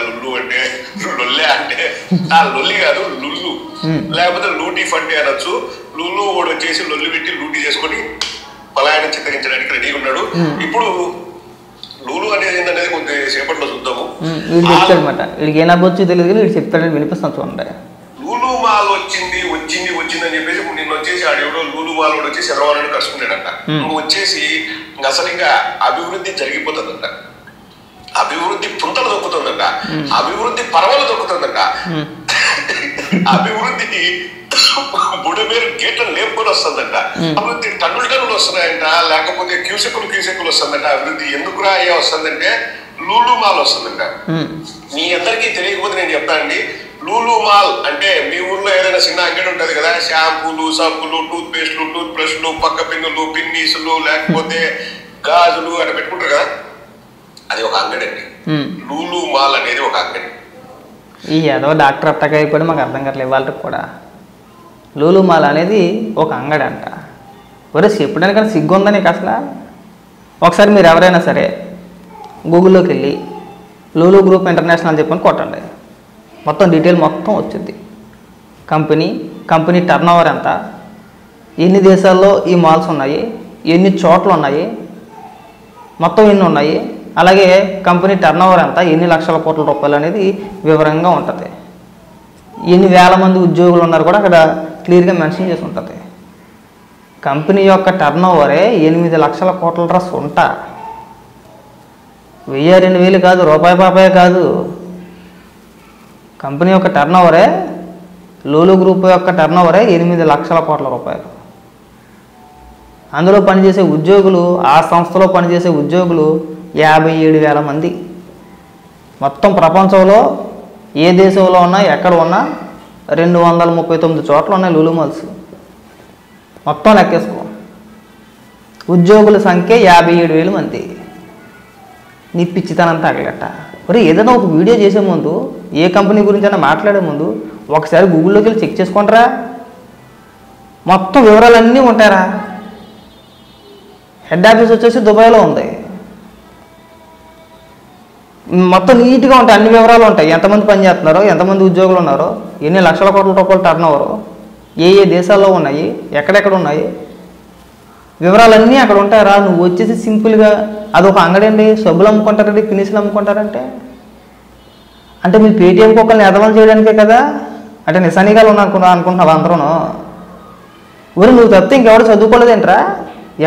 Lulu అంటే లొల్లే అంటే ఆ లొల్లి కాదు లుల్లు, లేకపోతే లూటీ ఫండి అనొచ్చు. లుల్లు కూడా వచ్చేసి లొల్లి పెట్టి లూటీ చేసుకొని పలాయనం చిత్తగించడానికి రెడీగా ఉన్నాడు. ఇప్పుడు లూలు అనేది ఏంటనేది కొద్ది సేపట్లో చూద్దాము. వీడు చెప్తాడనమాట, వీడికి ఏం అవ్వచ్చు తెలియదు కానీ వీడు చెప్తాడని వినిపిస్తాను చూడండి. లూలు మాల్ వచ్చింది అని చెప్పేసి నిన్న వచ్చేసి ఆడెవడో లూలు మాల్ వచ్చి చంద్రబాబు కలుసుకున్నాడంట. వచ్చేసి అసలు ఇంకా అభివృద్ధి జరిగిపోతుందంట, అభివృద్ధి పుంతలు దొక్కుతుందంట, అభివృద్ధి పర్వాలు దొక్కుతుందంట, అభివృద్ధికి బుడమేరు గేట్లను లేపుకొని వస్తుందంట, అభివృద్ధి టన్నులు వస్తున్నాయంట, లేకపోతే క్యూసెక్కులు వస్తుందంట. అభివృద్ధి ఎందుకురా అయ్యా వస్తుందంటే లూలు మాల్ వస్తుందంట. మీ అందరికీ తెలియకపోతే నేను చెప్తానండి, లూలు మాల్ అంటే మీ ఊర్లో ఏదైనా చిన్న అంగడి ఉంటది కదా, షాంపూలు, సబ్బులు, టూత్ పేస్టులు, టూత్ బ్రష్లు, పక్క పిన్నులు, పిన్నీసులు, లేకపోతే గాజులు అట్లా పెట్టుకుంటారు కదా, అది ఒక అంగడి అండి. లూలు మాల్ అనేది ఒక అంగడి. ఈ ఏదో డాక్టర్ అట్టగా అయిపోయి మాకు అర్థం కావట్లేదు వాళ్ళకి కూడా. లూలు మాల్ అనేది ఒక అంగడి అంట. ఒరే చెప్పడానికన్నా సిగ్గు ఉందా నీకు అసలు? ఒకసారి మీరు ఎవరైనా సరే గూగుల్లోకి వెళ్ళి లూలు గ్రూప్ ఇంటర్నేషనల్ అని చెప్పని కొట్టండి, మొత్తం డీటెయిల్ మొత్తం వచ్చింది. కంపెనీ టర్న్ ఓవర్ ఎంత, ఎన్ని దేశాల్లో ఈ మాల్స్ ఉన్నాయి, ఎన్ని చోట్ల ఉన్నాయి, మొత్తం ఎన్ని ఉన్నాయి, అలాగే కంపెనీ టర్న్ ఓవర్ ఎంత, ఎన్ని లక్షల కోట్ల రూపాయలు అనేది వివరంగా ఉంటుంది. ఎన్ని వేల మంది ఉద్యోగులు ఉన్నారు కూడా అక్కడ క్లియర్గా మెన్షన్ చేసి ఉంటుంది. కంపెనీ యొక్క టర్న్ ఓవరే 8 లక్షల కోట్ల డ్రెస్ ఉంటా, 1000-2000 కాదు, రూపాయి పాపాయే కాదు. కంపెనీ యొక్క టర్న్ ఓవరే, లూలు గ్రూప్ యొక్క టర్న్ ఓవరే 8 లక్షల కోట్ల రూపాయలు. అందులో పనిచేసే ఉద్యోగులు, ఆ సంస్థలో పనిచేసే ఉద్యోగులు 57,000 మంది. మొత్తం ప్రపంచంలో ఏ దేశంలో ఉన్నా ఎక్కడ ఉన్నా 239 చోట్ల ఉన్నాయి లూలు మాల్స్. మొత్తం లెక్కేసుకో, ఉద్యోగుల సంఖ్య 57,000 మంది. నీ పిచ్చితనం తగలట. మరి ఏదైనా ఒక వీడియో చేసే ముందు, ఏ కంపెనీ గురించి అయినా మాట్లాడే ముందు ఒకసారి గూగుల్లోకి వెళ్ళి చెక్ చేసుకుంటారా, మొత్తం వివరాలన్నీ ఉంటారా. హెడ్ ఆఫీస్ వచ్చేసి దుబాయ్లో ఉంది, మొత్తం నీట్గా ఉంటాయి, అన్ని వివరాలు ఉంటాయి. ఎంతమంది పని చేస్తున్నారో, ఎంతమంది ఉద్యోగులు ఉన్నారో, ఎన్ని లక్షల కోట్ల రూపాయలు టర్న్ ఓవరు, ఏ దేశాల్లో ఉన్నాయి, ఎక్కడెక్కడ ఉన్నాయి, వివరాలన్నీ అక్కడ ఉంటాయరా. నువ్వు వచ్చేసి సింపుల్గా అదొక అంగడి అండి, సబ్బులు అమ్ముకుంటారండి, ఫినిష్లు అమ్ముకుంటారంటే అంటే మీరు పేటీఎంకి ఒకరిని ఎదవలు చేయడానికే కదా, అంటే నిశానిగా అనుకుంటున్నావా అందరూ? ఊరు నువ్వు తప్పితే ఇంకెవడు చదువుకోలేదేంట్రా,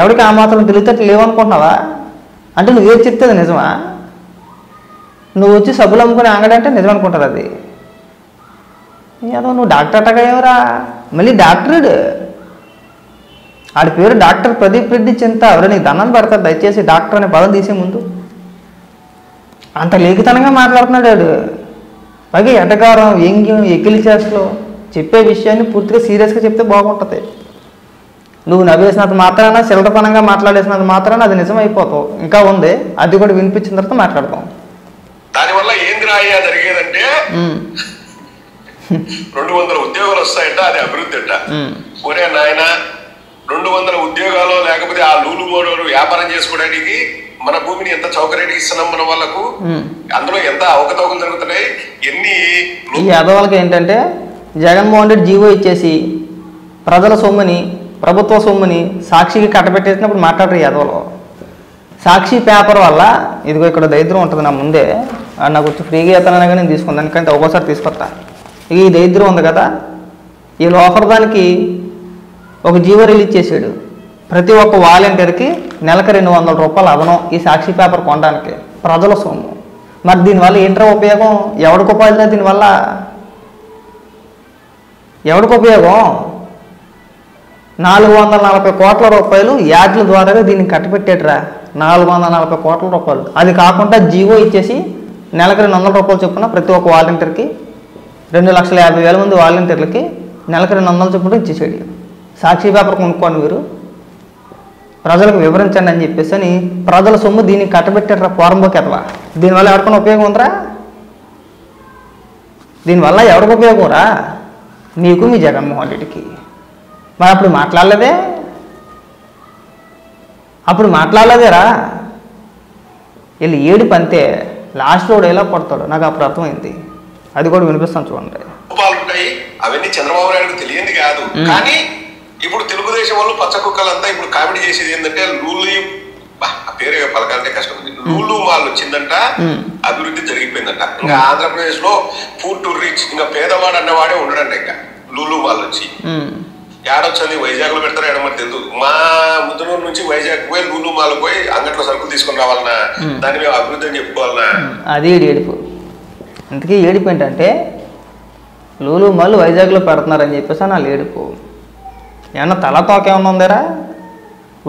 ఎవరికి ఆ మాత్రం తెలివితేటలు లేవనుకుంటున్నావా? అంటే నువ్వేది చెప్తే అది నిజమా? నువ్వు వచ్చి సబ్బులు అమ్ముకునే అంగడి అంటే నిజం అనుకుంటారు అది. ఏదో నువ్వు డాక్టర్ అట్టగా ఎవరా, మళ్ళీ డాక్టరుడు, ఆడి పేరు డాక్టర్ ప్రదీప్ రెడ్డి చింత. ఎవరు నీకు దండం పెడతారు దయచేసి డాక్టర్ అనే పదం తీసే ముందు. అంత లేఖితనంగా మాట్లాడుతున్నాడు వాడు. పైగా ఎటకారం, వ్యంగ్యం, ఎకిలి చేష్టలో చెప్పే విషయాన్ని పూర్తిగా సీరియస్గా చెప్తే బాగుంటుంది. నువ్వు నవ్వేసినంత మాత్రాన, చిల్లరతనంగా మాట్లాడేసినంత మాత్రాన అది నిజం అయిపోతావు. ఇంకా ఉంది, అది కూడా వినిపించిన తర్వాత మాట్లాడతాం. దానివల్ల ఏంది రాయ్యా జరిగేదంటే 200 ఉద్యోగాలు వస్తాయంట, అది అభివృద్ధి అంట. ఒరే నాయన, 200 ఉద్యోగాలు లేకపోతే ఆ లూలు మోడోలు వ్యాపారం చేసుకోవడానికి మన భూమిని ఎంత చౌకరేటుకి ఇస్తున్నాం మన వాళ్ళకు, అందులో ఎంత అవకతవకలు జరుగుతున్నాయి. ఈ యాదవాళ్ళకి ఏంటంటే జగన్మోహన్ రెడ్డి జీవో ఇచ్చేసి ప్రజల సొమ్ముని, ప్రభుత్వ సొమ్ముని సాక్షికి కట్టబెట్టేసినప్పుడు మాట్లాడరు యాదవలో. సాక్షి పేపర్ వల్ల ఇదిగో ఇక్కడ దరిద్రం ఉంటుంది నా ముందే, నాకు వచ్చి ఫ్రీగా ఇస్తానని కానీ నేను తీసుకుందాను, ఎందుకంటే ఒక్కోసారి తీసుకొస్తా. ఈ దరిద్రం ఉంది కదా, ఈ లోఫర్ దానికి ఒక జీవో రిలీజ్ చేసాడు. ప్రతి ఒక్క వాలంటీర్కి నెలకు 200 రూపాయలు అదనం ఈ సాక్షి పేపర్ కొనడానికి, ప్రజల సొమ్ము. మరి దీనివల్ల ఏంట్రా ఉపయోగం? ఎవరికి ఉపయోగం? దీనివల్ల ఎవరికి ఉపయోగం? 440 కోట్ల రూపాయలు యాడ్ల ద్వారా దీన్ని కట్టపెట్టేట్రా, 440 కోట్ల రూపాయలు. అది కాకుండా జీవో ఇచ్చేసి నెలకు 200 రూపాయలు చొప్పున ప్రతి ఒక్క వాలంటీర్కి, 2,50,000 మంది వాలంటీర్లకి నెలకు 200 చొప్పున ఇచ్చేసాడు. సాక్షి పేపర్ కొనుక్కోండి మీరు, ప్రజలకు వివరించండి అని చెప్పేసి అని ప్రజల సొమ్ము దీన్ని కట్టబెట్టారా పోరంబోకి ఎట్లా. దీనివల్ల ఎవరికైనా ఉపయోగం ఉందిరా? దీనివల్ల ఎవరికి ఉపయోగం రా? నీకు, మీ జగన్మోహన్ రెడ్డికి. మరి అప్పుడు మాట్లాడలేదేరా? వీళ్ళు ఏడు పంతే లాస్ట్లో ఎలా కొడతాడు నాకు అప్పుడు అర్థమైంది. అది కూడా వినిపిస్తాను చూడండి. రూపాలు ఉంటాయి, అవన్నీ చంద్రబాబు నాయుడు తెలియంది కాదు. కానీ ఇప్పుడు తెలుగుదేశం వాళ్ళు పచ్చ కుక్కలంతా ఇప్పుడు కామెడీ చేసేది ఏంటంటే లూలు, ఆ పేరు పలకాలంటే కష్టం ఉంది, లూలు మాల్ వచ్చిందంట, అభివృద్ధి జరిగిపోయిందంట. ఇంకా ఆంధ్రప్రదేశ్ లో పూర్ టు రిచ్, ఇంకా పేదవాడు అన్నవాడే ఉండడంట. ఇంకా లూలు మాల్ వచ్చి ఏడొచ్చింది, వైజాగ్ లో పెడతారు ఎడమని తెలుసు. మా ముద్దనూరు నుంచి వైజాగ్ పోయి లూలు మాల్ పోయి అంగట్లో సరుకులు తీసుకుని రావాలన్నా, దాన్ని మేము అభివృద్ధి అని చెప్పుకోవాలన్నా. అది ఏడుపు. ఇంతకీ ఏడుపు ఏంటంటే లూలు మాల్ వైజాగ్లో పెడుతున్నారని చెప్పేసి నా ఏడుపు. ఏమన్నా తలతోక ఏమన్నా ఉందరా?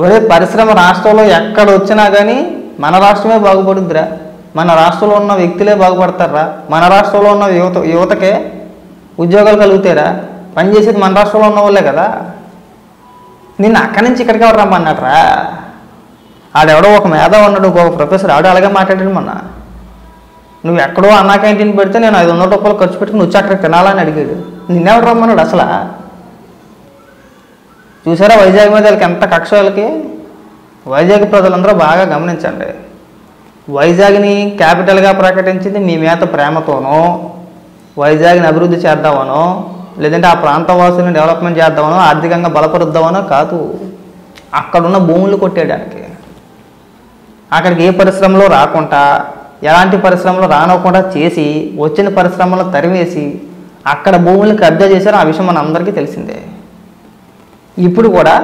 ఒరే పరిశ్రమ రాష్ట్రంలో ఎక్కడ వచ్చినా కానీ మన రాష్ట్రమే బాగుపడుద్దిరా, మన రాష్ట్రంలో ఉన్న వ్యక్తులే బాగుపడతారా, మన రాష్ట్రంలో ఉన్న యువతకే ఉద్యోగాలు కలుగుతారా, పనిచేసేది మన రాష్ట్రంలో ఉన్న వాళ్ళే కదా. నిన్ను అక్కడి నుంచి ఇక్కడికి ఎవరు రమ్మన్నాడరా? ఆడెవడో ఒక మేధావి ఉన్నాడు, ఒక ప్రొఫెసర్, ఆడు అలాగే మాట్లాడాడు మొన్న. నువ్వు ఎక్కడో అన్నా క్యాంటీన్ పెడితే నేను 500 రూపాయలు ఖర్చు పెట్టుకుని వచ్చి అక్కడ తినాలని అడిగాడు. నిన్నెవడు రమ్మన్నాడు అసలు? చూసారా వైజాగ్ మీద వాళ్ళకి ఎంత కక్ష? వాళ్ళకి వైజాగ్ ప్రజలందరూ బాగా గమనించండి. వైజాగ్ని క్యాపిటల్గా ప్రకటించింది మీ మీద ప్రేమతోనో, వైజాగ్ని అభివృద్ధి చేద్దామనో, లేదంటే ఆ ప్రాంత వాసులను డెవలప్మెంట్ చేద్దామనో, ఆర్థికంగా బలపరుద్దామనో కాదు. అక్కడున్న భూములు కొట్టేయడానికి, అక్కడికి ఏ పరిశ్రమలో రాకుండా, ఎలాంటి పరిశ్రమలు రానకుండా చేసి, వచ్చిన పరిశ్రమలు తరివేసి అక్కడ భూములు కబ్జా చేశారు. ఆ విషయం మన అందరికీ తెలిసిందే. ఇప్పుడు కూడా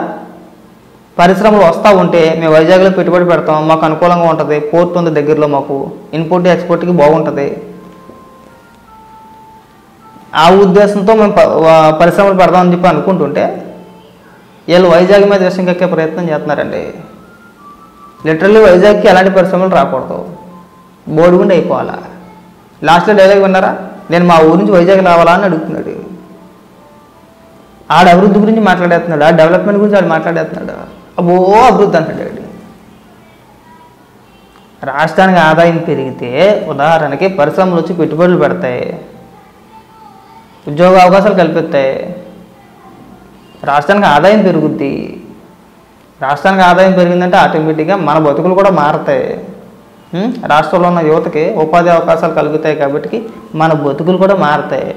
పరిశ్రమలు వస్తూ ఉంటే మేము వైజాగ్లో పెట్టుబడి పెడతాం, మాకు అనుకూలంగా ఉంటుంది, పోర్ట్ ఉంది దగ్గరలో, మాకు ఇన్పుట్ ఎక్స్పోర్ట్కి బాగుంటుంది, ఆ ఉద్దేశంతో మేము పరిశ్రమలు పెడదామని చెప్పి అనుకుంటుంటే వీళ్ళు వైజాగ్ మీద విషయం కక్కే ప్రయత్నం చేస్తున్నారండి. లిటరల్లీ వైజాగ్కి ఎలాంటి పరిశ్రమలు రాకూడదు, బోడిగుండి అయిపోవాలా. లాస్ట్లో డైలాగ్ విన్నారా? నేను మా ఊరి నుంచి వైజాగ్ రావాలా అని అడుగుతున్నాడు. ఆడ అభివృద్ధి గురించి మాట్లాడేస్తున్నాడు, ఆ డెవలప్మెంట్ గురించి ఆడు మాట్లాడేస్తున్నాడు. అబ్బో అభివృద్ధి అంటాడు. రాష్ట్రానికి ఆదాయం పెరిగితే ఉదాహరణకి పరిశ్రమలు వచ్చి పెట్టుబడులు పెడతాయి, ఉద్యోగ అవకాశాలు కల్పిస్తాయి, రాష్ట్రానికి ఆదాయం పెరుగుద్ది. రాష్ట్రానికి ఆదాయం పెరిగిందంటే ఆటోమేటిక్గా మన బతుకులు కూడా మారుతాయి. రాష్ట్రంలో ఉన్న యువతకి ఉపాధి అవకాశాలు కలుగుతాయి కాబట్టి మన బతుకులు కూడా మారుతాయి.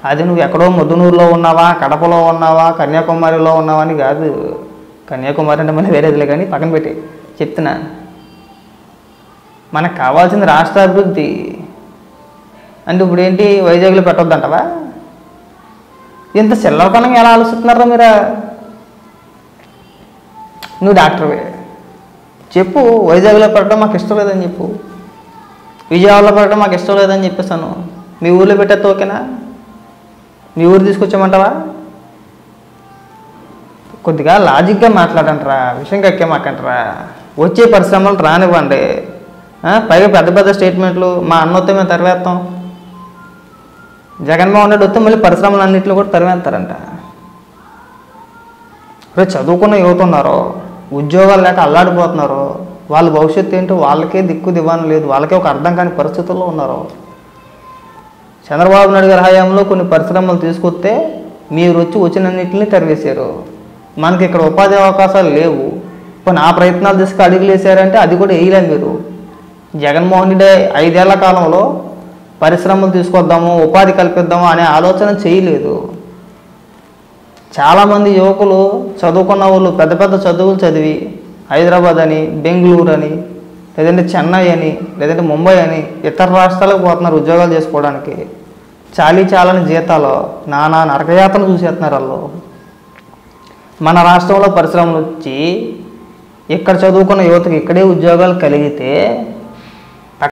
అది నువ్వు ఎక్కడో ముద్దనూరులో ఉన్నావా, కడపలో ఉన్నావా, కన్యాకుమారిలో ఉన్నావా అని కాదు. కన్యాకుమారి అంటే మళ్ళీ వేరేదిలే కానీ పక్కన పెట్టి చెప్తున్నా. మనకు కావాల్సింది రాష్ట్ర అభివృద్ధి. అంటే ఇప్పుడు ఏంటి, వైజాగ్లో పెట్టొద్దంటవా? ఇంత చిల్లరతనంగా ఎలా ఆలోచిస్తున్నారా మీరు? నువ్వు డాక్టర్వే చెప్పు, వైజాగ్లో పెట్టడం మాకు ఇష్టం లేదని చెప్పు, విజయవాడలో పెట్టడం మాకు ఇష్టం లేదని చెప్పేస్తాను. మీ ఊర్లో పెట్టేస్తే ఓకేనా? మీ ఊరు తీసుకొచ్చామంటావా? కొద్దిగా లాజిక్గా మాట్లాడంటారా, విషయం కక్కే మాకంటారా. వచ్చే పరిశ్రమలు రానివ్వండి, పైగా పెద్ద పెద్ద స్టేట్మెంట్లు, మా అన్నొత్తే మేము తరివేస్తాం, జగన్మోహన్ రెడ్డి వస్తే మళ్ళీ పరిశ్రమలు అన్నింటిలో కూడా తరివేస్తారంట. రేపు చదువుకున్న యువత ఉన్నారో, ఉద్యోగాలు లేక అల్లాడిపోతున్నారో, వాళ్ళ భవిష్యత్తు ఏంటో వాళ్ళకే దిక్కు దివాణం లేదు, వాళ్ళకే ఒక అర్థం కాని పరిస్థితుల్లో ఉన్నారు. చంద్రబాబు నాయుడు గారి హయాంలో కొన్ని పరిశ్రమలు తీసుకొస్తే మీరు వచ్చి వచ్చినన్నింటినీ తరివేశారు. మనకి ఇక్కడ ఉపాధి అవకాశాలు లేవు. కొన్ని ఆ ప్రయత్నాలు తీసుకు అడుగులు వేసారంటే అది కూడా వేయలేదు మీరు. జగన్మోహన్ రెడ్డి 5 ఏళ్ల కాలంలో పరిశ్రమలు తీసుకొద్దాము, ఉపాధి కల్పిద్దాము అనే ఆలోచన చేయలేదు. చాలామంది యువకులు చదువుకున్న వాళ్ళు పెద్ద పెద్ద చదువులు చదివి హైదరాబాద్ అని, బెంగళూరు అని, లేదంటే చెన్నై అని, లేదంటే ముంబై అని ఇతర రాష్ట్రాలకు పోతున్నారు ఉద్యోగాలు చేసుకోవడానికి. చాలని జీతాలు నానా నరకయాతన చూసేస్తున్నారు వాళ్ళు. మన రాష్ట్రంలో పరిశ్రమలు వచ్చి ఇక్కడ చదువుకున్న యువతకి ఇక్కడే ఉద్యోగాలు కలిగితే